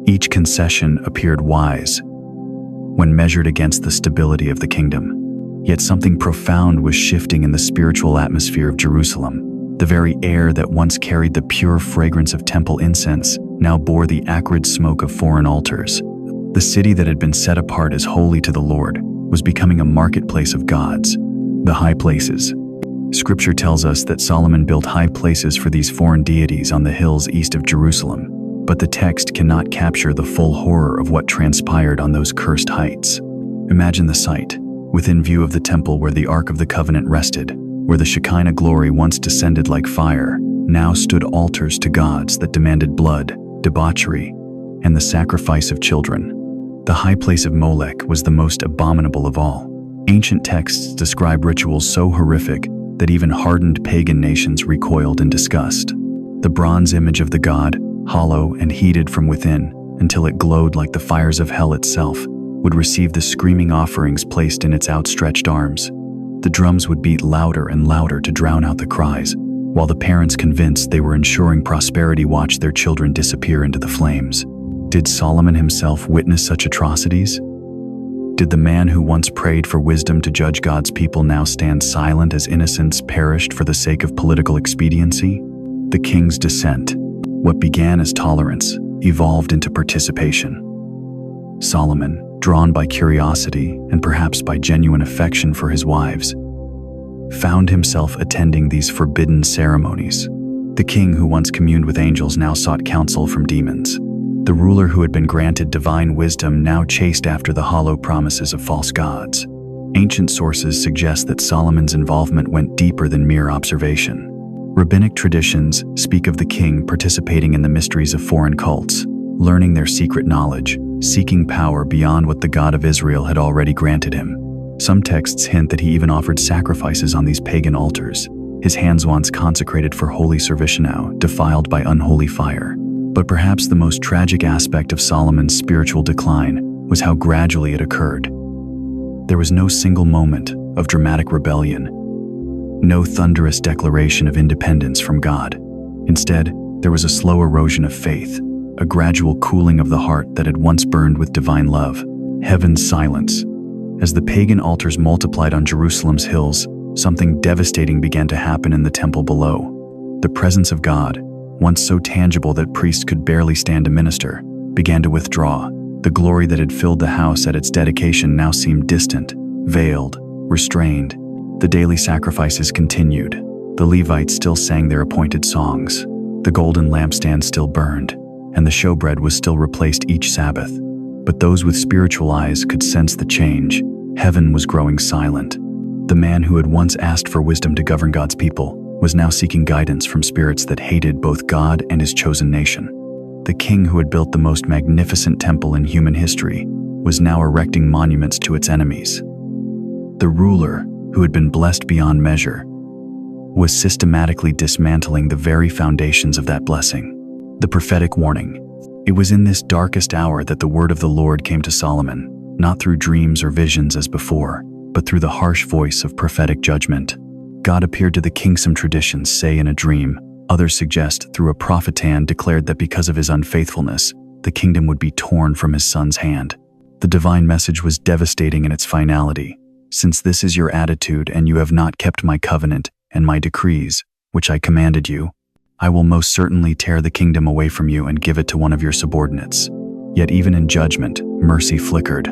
Speaker 1: Each concession appeared wise when measured against the stability of the kingdom. Yet something profound was shifting in the spiritual atmosphere of Jerusalem. The very air that once carried the pure fragrance of temple incense now bore the acrid smoke of foreign altars. The city that had been set apart as holy to the Lord was becoming a marketplace of gods, the high places. Scripture tells us that Solomon built high places for these foreign deities on the hills east of Jerusalem, but the text cannot capture the full horror of what transpired on those cursed heights. Imagine the sight, within view of the temple where the Ark of the Covenant rested, where the Shekinah glory once descended like fire, now stood altars to gods that demanded blood, debauchery, and the sacrifice of children. The high place of Molech was the most abominable of all. Ancient texts describe rituals so horrific that even hardened pagan nations recoiled in disgust. The bronze image of the god, hollow and heated from within until it glowed like the fires of hell itself, would receive the screaming offerings placed in its outstretched arms. The drums would beat louder and louder to drown out the cries, while the parents, convinced they were ensuring prosperity, watched their children disappear into the flames. Did Solomon himself witness such atrocities? Did the man who once prayed for wisdom to judge God's people now stand silent as innocents perished for the sake of political expediency? The king's descent, what began as tolerance, evolved into participation. Solomon, drawn by curiosity and perhaps by genuine affection for his wives, found himself attending these forbidden ceremonies. The king who once communed with angels now sought counsel from demons. The ruler who had been granted divine wisdom now chased after the hollow promises of false gods. Ancient sources suggest that Solomon's involvement went deeper than mere observation. Rabbinic traditions speak of the king participating in the mysteries of foreign cults, learning their secret knowledge, seeking power beyond what the God of Israel had already granted him. Some texts hint that he even offered sacrifices on these pagan altars, his hands once consecrated for holy service now defiled by unholy fire. But perhaps the most tragic aspect of Solomon's spiritual decline was how gradually it occurred. There was no single moment of dramatic rebellion, no thunderous declaration of independence from God. Instead, there was a slow erosion of faith, a gradual cooling of the heart that had once burned with divine love. Heaven's silence. As the pagan altars multiplied on Jerusalem's hills, something devastating began to happen in the temple below. The presence of God, once so tangible that priests could barely stand to minister, began to withdraw. The glory that had filled the house at its dedication now seemed distant, veiled, restrained. The daily sacrifices continued. The Levites still sang their appointed songs. The golden lampstand still burned, and the showbread was still replaced each Sabbath. But those with spiritual eyes could sense the change. Heaven was growing silent. The man who had once asked for wisdom to govern God's people was now seeking guidance from spirits that hated both God and his chosen nation. The king who had built the most magnificent temple in human history was now erecting monuments to its enemies. The ruler, who had been blessed beyond measure, was systematically dismantling the very foundations of that blessing. The prophetic warning. It was in this darkest hour that the word of the Lord came to Solomon, not through dreams or visions as before, but through the harsh voice of prophetic judgment. God appeared to the king, some traditions say in a dream, others suggest through a prophetan declared that because of his unfaithfulness, the kingdom would be torn from his son's hand. The divine message was devastating in its finality. Since this is your attitude and you have not kept my covenant and my decrees, which I commanded you, I will most certainly tear the kingdom away from you and give it to one of your subordinates. Yet even in judgment, mercy flickered.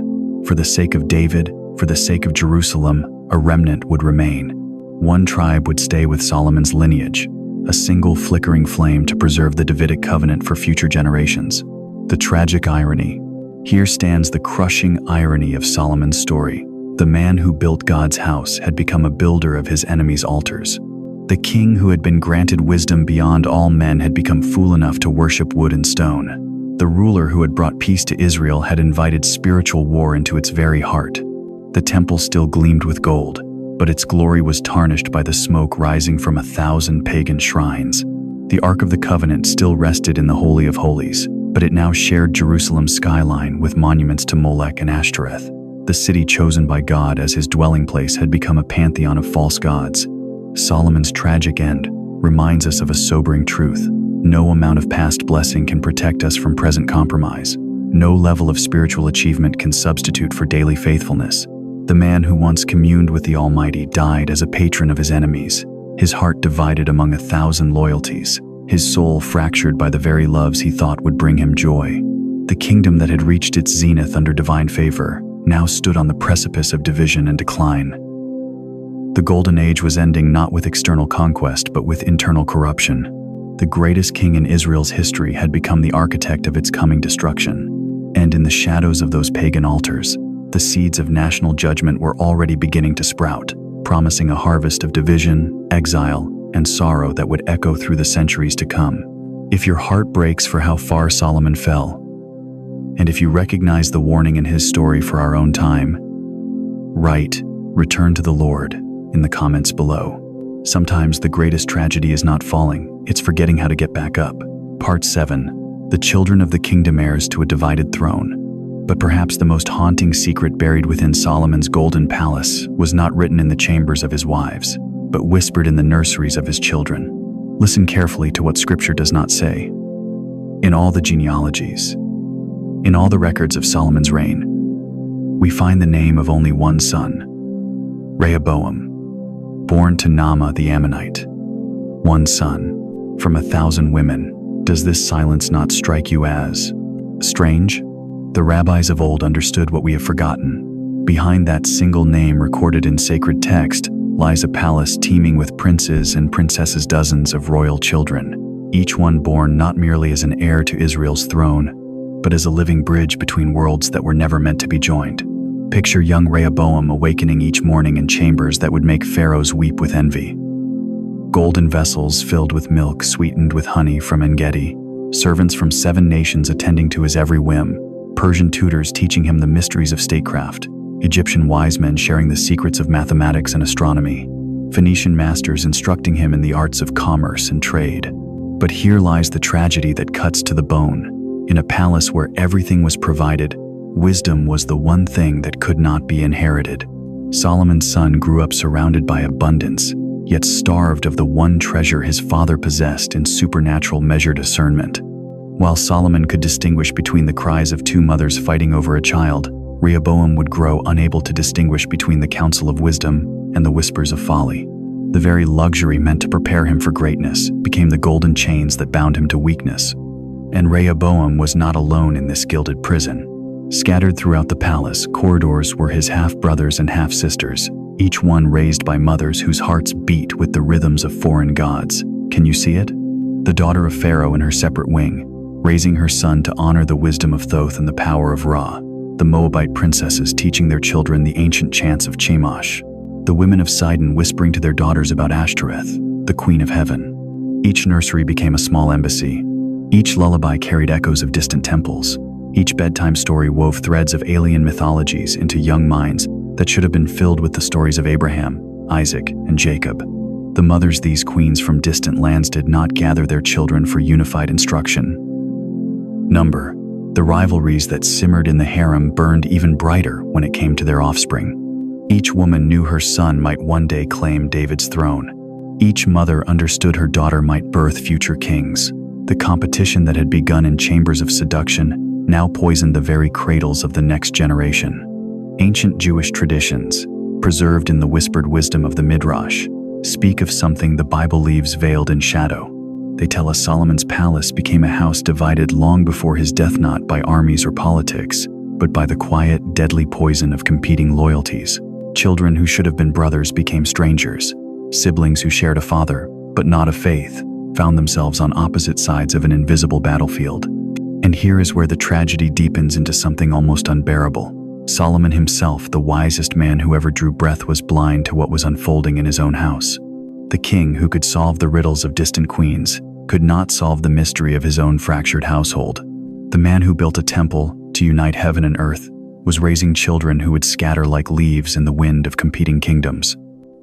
Speaker 1: For the sake of David, for the sake of Jerusalem, a remnant would remain. One tribe would stay with Solomon's lineage, a single flickering flame to preserve the Davidic covenant for future generations. The tragic irony. Here stands the crushing irony of Solomon's story. The man who built God's house had become a builder of his enemies' altars. The king who had been granted wisdom beyond all men had become fool enough to worship wood and stone. The ruler who had brought peace to Israel had invited spiritual war into its very heart. The temple still gleamed with gold, but its glory was tarnished by the smoke rising from 1,000 pagan shrines. The Ark of the Covenant still rested in the Holy of Holies, but it now shared Jerusalem's skyline with monuments to Molech and Ashtoreth. The city chosen by God as his dwelling place had become a pantheon of false gods. Solomon's tragic end reminds us of a sobering truth. No amount of past blessing can protect us from present compromise. No level of spiritual achievement can substitute for daily faithfulness. The man who once communed with the Almighty died as a patron of his enemies, his heart divided among 1,000 loyalties, his soul fractured by the very loves he thought would bring him joy. The kingdom that had reached its zenith under divine favor now stood on the precipice of division and decline. The Golden Age was ending not with external conquest but with internal corruption. The greatest king in Israel's history had become the architect of its coming destruction. And in the shadows of those pagan altars, the seeds of national judgment were already beginning to sprout, promising a harvest of division, exile, and sorrow that would echo through the centuries to come. If your heart breaks for how far Solomon fell, and if you recognize the warning in his story for our own time, write, "Return to the Lord," in the comments below. Sometimes the greatest tragedy is not falling, it's forgetting how to get back up. Part 7. The children of the kingdom heirs to a divided throne. But perhaps the most haunting secret buried within Solomon's golden palace was not written in the chambers of his wives, but whispered in the nurseries of his children. Listen carefully to what Scripture does not say. In all the genealogies, in all the records of Solomon's reign, we find the name of only one son, Rehoboam, born to Naamah the Ammonite. One son, from 1,000 women. Does this silence not strike you as strange? The rabbis of old understood what we have forgotten. Behind that single name recorded in sacred text lies a palace teeming with princes and princesses, dozens of royal children, each one born not merely as an heir to Israel's throne, but as a living bridge between worlds that were never meant to be joined. Picture young Rehoboam awakening each morning in chambers that would make pharaohs weep with envy. Golden vessels filled with milk sweetened with honey from En-Gedi, servants from 7 nations attending to his every whim, Persian tutors teaching him the mysteries of statecraft, Egyptian wise men sharing the secrets of mathematics and astronomy, Phoenician masters instructing him in the arts of commerce and trade. But here lies the tragedy that cuts to the bone. In a palace where everything was provided, wisdom was the one thing that could not be inherited. Solomon's son grew up surrounded by abundance, yet starved of the one treasure his father possessed in supernatural measured discernment. While Solomon could distinguish between the cries of two mothers fighting over a child, Rehoboam would grow unable to distinguish between the counsel of wisdom and the whispers of folly. The very luxury meant to prepare him for greatness became the golden chains that bound him to weakness. And Rehoboam was not alone in this gilded prison. Scattered throughout the palace corridors were his half-brothers and half-sisters, each one raised by mothers whose hearts beat with the rhythms of foreign gods. Can you see it? The daughter of Pharaoh in her separate wing, raising her son to honor the wisdom of Thoth and the power of Ra. The Moabite princesses teaching their children the ancient chants of Chemosh. The women of Sidon whispering to their daughters about Ashtoreth, the queen of heaven. Each nursery became a small embassy. Each lullaby carried echoes of distant temples. Each bedtime story wove threads of alien mythologies into young minds that should have been filled with the stories of Abraham, Isaac, and Jacob. The mothers these queens from distant lands did not gather their children for unified instruction. The rivalries that simmered in the harem burned even brighter when it came to their offspring. Each woman knew her son might one day claim David's throne. Each mother understood her daughter might birth future kings. The competition that had begun in chambers of seduction now poisoned the very cradles of the next generation. Ancient Jewish traditions, preserved in the whispered wisdom of the Midrash, speak of something the Bible leaves veiled in shadow. They tell us Solomon's palace became a house divided long before his death, not by armies or politics, but by the quiet, deadly poison of competing loyalties. Children who should have been brothers became strangers. Siblings who shared a father, but not a faith, found themselves on opposite sides of an invisible battlefield. And here is where the tragedy deepens into something almost unbearable. Solomon himself, the wisest man who ever drew breath, was blind to what was unfolding in his own house. The king who could solve the riddles of distant queens could not solve the mystery of his own fractured household. The man who built a temple to unite heaven and earth was raising children who would scatter like leaves in the wind of competing kingdoms.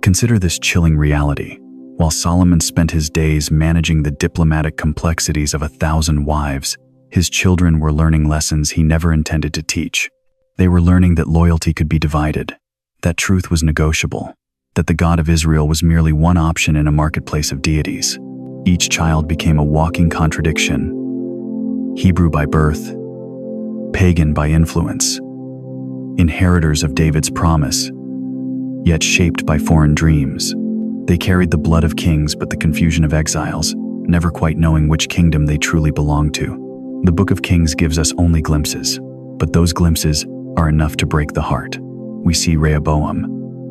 Speaker 1: Consider this chilling reality. While Solomon spent his days managing the diplomatic complexities of 1,000 wives, his children were learning lessons he never intended to teach. They were learning that loyalty could be divided, that truth was negotiable, that the God of Israel was merely one option in a marketplace of deities. Each child became a walking contradiction. Hebrew by birth, pagan by influence, inheritors of David's promise, yet shaped by foreign dreams. They carried the blood of kings but the confusion of exiles, never quite knowing which kingdom they truly belonged to. The Book of Kings gives us only glimpses, but those glimpses are enough to break the heart. We see Rehoboam,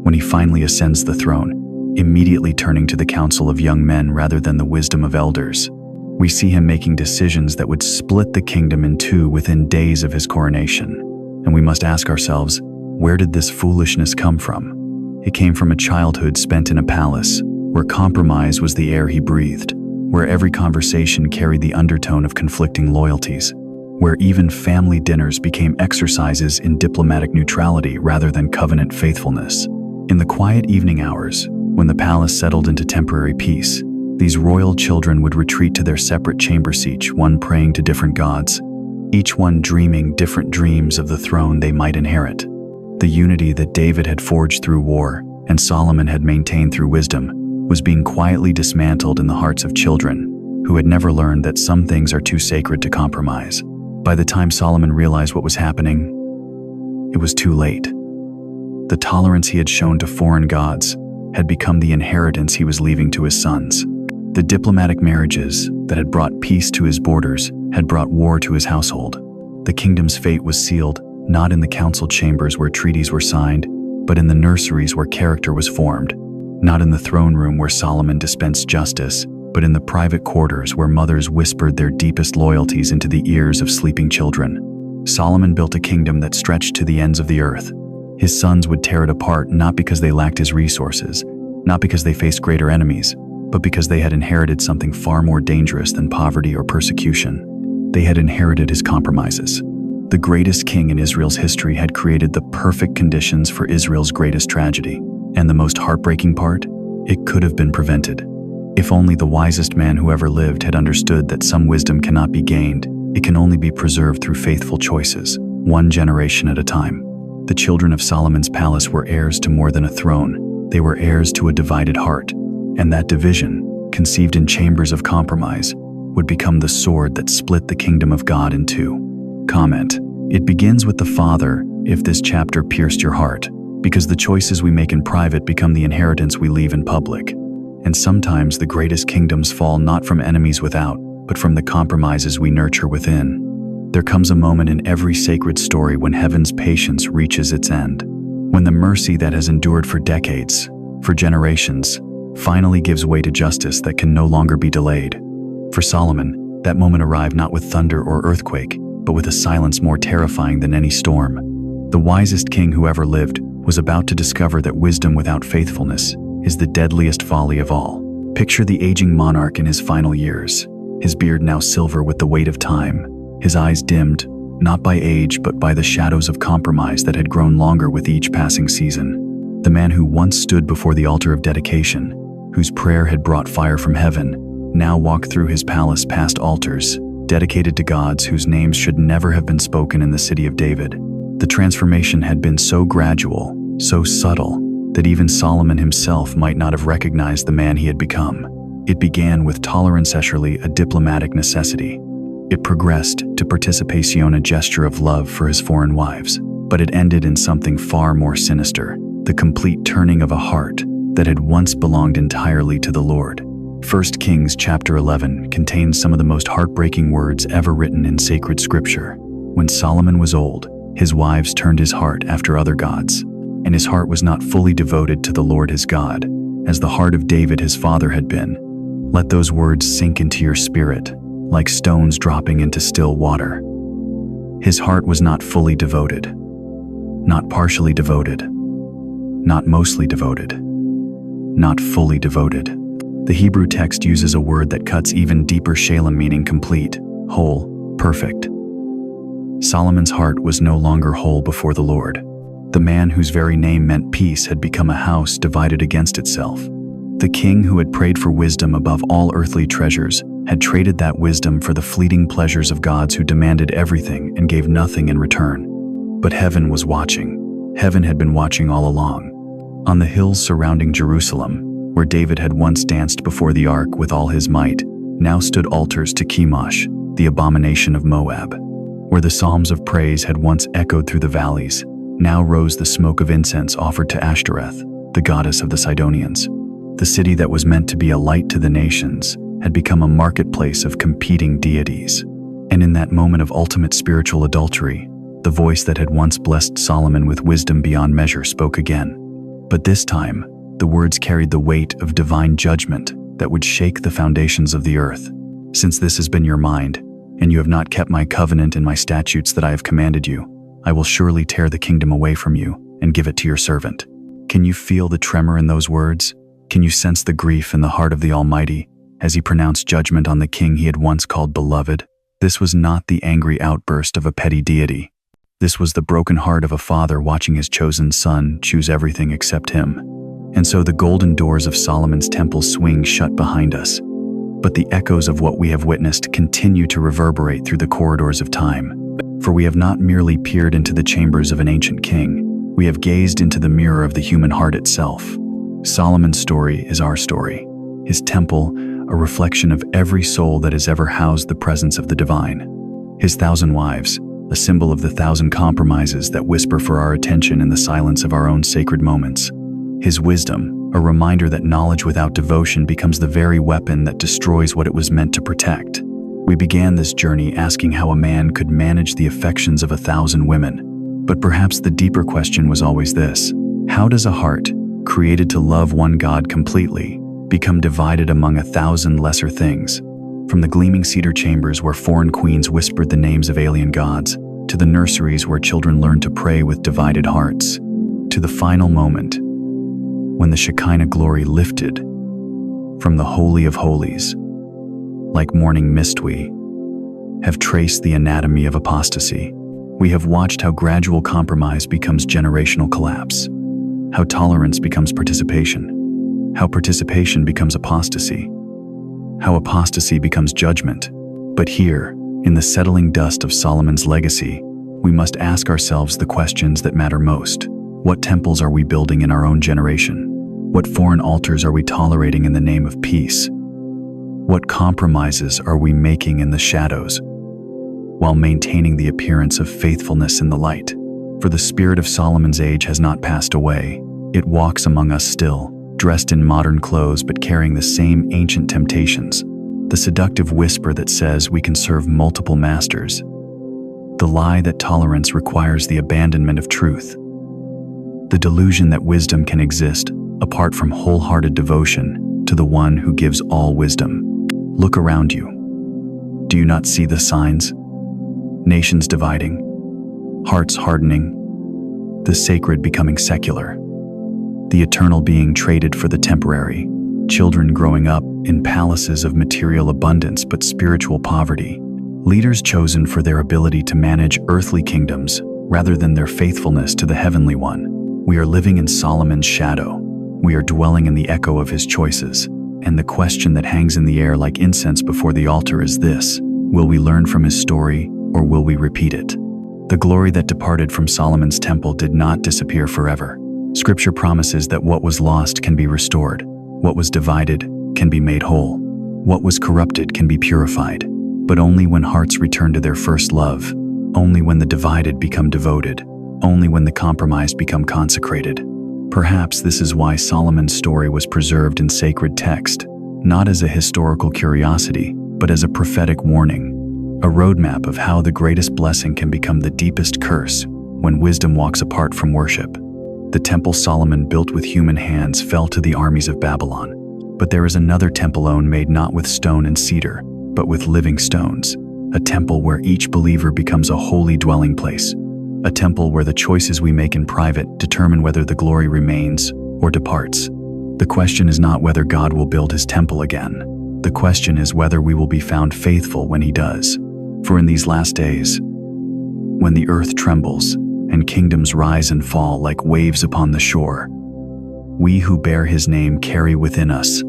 Speaker 1: when he finally ascends the throne, immediately turning to the counsel of young men rather than the wisdom of elders. We see him making decisions that would split the kingdom in two within days of his coronation. And we must ask ourselves, where did this foolishness come from? It came from a childhood spent in a palace, where compromise was the air he breathed, where every conversation carried the undertone of conflicting loyalties, where even family dinners became exercises in diplomatic neutrality rather than covenant faithfulness. In the quiet evening hours, when the palace settled into temporary peace, these royal children would retreat to their separate chambers, each one praying to different gods, each one dreaming different dreams of the throne they might inherit. The unity that David had forged through war and Solomon had maintained through wisdom was being quietly dismantled in the hearts of children who had never learned that some things are too sacred to compromise. By the time Solomon realized what was happening, it was too late. The tolerance he had shown to foreign gods had become the inheritance he was leaving to his sons. The diplomatic marriages that had brought peace to his borders had brought war to his household. The kingdom's fate was sealed not in the council chambers where treaties were signed, but in the nurseries where character was formed. Not in the throne room where Solomon dispensed justice, but in the private quarters where mothers whispered their deepest loyalties into the ears of sleeping children. Solomon built a kingdom that stretched to the ends of the earth. His sons would tear it apart not because they lacked his resources, not because they faced greater enemies, but because they had inherited something far more dangerous than poverty or persecution. They had inherited his compromises. The greatest king in Israel's history had created the perfect conditions for Israel's greatest tragedy. And the most heartbreaking part? It could have been prevented. If only the wisest man who ever lived had understood that some wisdom cannot be gained, it can only be preserved through faithful choices, one generation at a time. The children of Solomon's palace were heirs to more than a throne. They were heirs to a divided heart. And that division, conceived in chambers of compromise, would become the sword that split the kingdom of God in two. Comment: it begins with the Father, if this chapter pierced your heart, because the choices we make in private become the inheritance we leave in public. And sometimes the greatest kingdoms fall not from enemies without, but from the compromises we nurture within. There comes a moment in every sacred story when heaven's patience reaches its end, when the mercy that has endured for decades, for generations, finally gives way to justice that can no longer be delayed. For Solomon, that moment arrived not with thunder or earthquake, but with a silence more terrifying than any storm. The wisest king who ever lived was about to discover that wisdom without faithfulness is the deadliest folly of all. Picture the aging monarch in his final years, his beard now silver with the weight of time, his eyes dimmed, not by age but by the shadows of compromise that had grown longer with each passing season. The man who once stood before the altar of dedication, whose prayer had brought fire from heaven, now walked through his palace past altars, dedicated to gods whose names should never have been spoken in the city of David. The transformation had been so gradual, so subtle, that even Solomon himself might not have recognized the man he had become. It began with tolerance, a diplomatic necessity. It progressed to participation, a gesture of love for his foreign wives. But it ended in something far more sinister, the complete turning of a heart that had once belonged entirely to the Lord. 1 Kings chapter 11 contains some of the most heartbreaking words ever written in sacred scripture. When Solomon was old, his wives turned his heart after other gods, and his heart was not fully devoted to the Lord his God, as the heart of David his father had been. Let those words sink into your spirit, like stones dropping into still water. His heart was not fully devoted, not partially devoted, not mostly devoted, not fully devoted. The Hebrew text uses a word that cuts even deeper, shalom, meaning complete, whole, perfect. Solomon's heart was no longer whole before the Lord. The man whose very name meant peace had become a house divided against itself. The king who had prayed for wisdom above all earthly treasures had traded that wisdom for the fleeting pleasures of gods who demanded everything and gave nothing in return. But heaven was watching. Heaven had been watching all along. On the hills surrounding Jerusalem, where David had once danced before the ark with all his might, now stood altars to Chemosh, the abomination of Moab. Where the psalms of praise had once echoed through the valleys, now rose the smoke of incense offered to Ashtoreth, the goddess of the Sidonians. The city that was meant to be a light to the nations had become a marketplace of competing deities. And in that moment of ultimate spiritual adultery, the voice that had once blessed Solomon with wisdom beyond measure spoke again. But this time, the words carried the weight of divine judgment that would shake the foundations of the earth. Since this has been your mind, and you have not kept my covenant and my statutes that I have commanded you, I will surely tear the kingdom away from you and give it to your servant. Can you feel the tremor in those words? Can you sense the grief in the heart of the Almighty as he pronounced judgment on the king he had once called beloved? This was not the angry outburst of a petty deity. This was the broken heart of a father watching his chosen son choose everything except him. And so the golden doors of Solomon's temple swing shut behind us. But the echoes of what we have witnessed continue to reverberate through the corridors of time. For we have not merely peered into the chambers of an ancient king, we have gazed into the mirror of the human heart itself. Solomon's story is our story. His temple, a reflection of every soul that has ever housed the presence of the divine. His 1,000 wives, a symbol of the 1,000 compromises that whisper for our attention in the silence of our own sacred moments. His wisdom, a reminder that knowledge without devotion becomes the very weapon that destroys what it was meant to protect. We began this journey asking how a man could manage the affections of 1,000 women. But perhaps the deeper question was always this: how does a heart, created to love one God completely, become divided among 1,000 lesser things? From the gleaming cedar chambers where foreign queens whispered the names of alien gods, to the nurseries where children learned to pray with divided hearts, to the final moment, when the Shekinah glory lifted from the Holy of Holies. Like morning mist, we have traced the anatomy of apostasy. We have watched how gradual compromise becomes generational collapse, how tolerance becomes participation, how participation becomes apostasy, how apostasy becomes judgment. But here, in the settling dust of Solomon's legacy, we must ask ourselves the questions that matter most. What temples are we building in our own generation? What foreign altars are we tolerating in the name of peace? What compromises are we making in the shadows, while maintaining the appearance of faithfulness in the light? For the spirit of Solomon's age has not passed away. It walks among us still, dressed in modern clothes but carrying the same ancient temptations. The seductive whisper that says we can serve multiple masters. The lie that tolerance requires the abandonment of truth. The delusion that wisdom can exist apart from wholehearted devotion to the one who gives all wisdom. Look around you. Do you not see the signs? Nations dividing, hearts hardening, the sacred becoming secular, the eternal being traded for the temporary, children growing up in palaces of material abundance but spiritual poverty, leaders chosen for their ability to manage earthly kingdoms rather than their faithfulness to the heavenly one. We are living in Solomon's shadow. We are dwelling in the echo of his choices, and the question that hangs in the air like incense before the altar is this: will we learn from his story, or will we repeat it? The glory that departed from Solomon's temple did not disappear forever. Scripture promises that what was lost can be restored, what was divided can be made whole, what was corrupted can be purified, but only when hearts return to their first love, only when the divided become devoted, only when the compromised become consecrated. Perhaps this is why Solomon's story was preserved in sacred text, not as a historical curiosity, but as a prophetic warning, a roadmap of how the greatest blessing can become the deepest curse when wisdom walks apart from worship. The temple Solomon built with human hands fell to the armies of Babylon, but there is another temple made not with stone and cedar, but with living stones, a temple where each believer becomes a holy dwelling place, a temple where the choices we make in private determine whether the glory remains or departs. The question is not whether God will build his temple again. The question is whether we will be found faithful when he does. For in these last days, when the earth trembles and kingdoms rise and fall like waves upon the shore, we who bear his name carry within us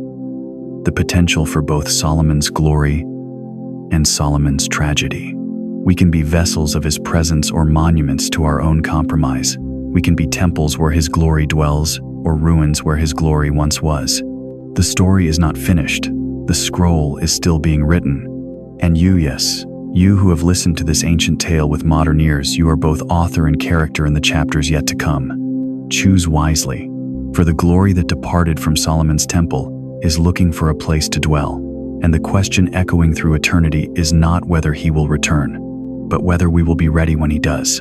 Speaker 1: the potential for both Solomon's glory and Solomon's tragedy. We can be vessels of his presence or monuments to our own compromise. We can be temples where his glory dwells, or ruins where his glory once was. The story is not finished. The scroll is still being written. And you, yes, you who have listened to this ancient tale with modern ears, you are both author and character in the chapters yet to come. Choose wisely, for the glory that departed from Solomon's temple is looking for a place to dwell, and the question echoing through eternity is not whether he will return, but whether we will be ready when he does.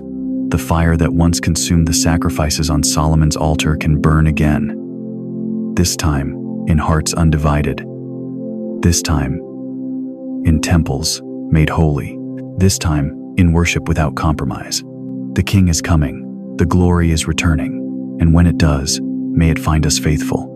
Speaker 1: The fire that once consumed the sacrifices on Solomon's altar can burn again. This time, in hearts undivided. This time, in temples made holy. This time, in worship without compromise. The King is coming. The glory is returning. And when it does, may it find us faithful.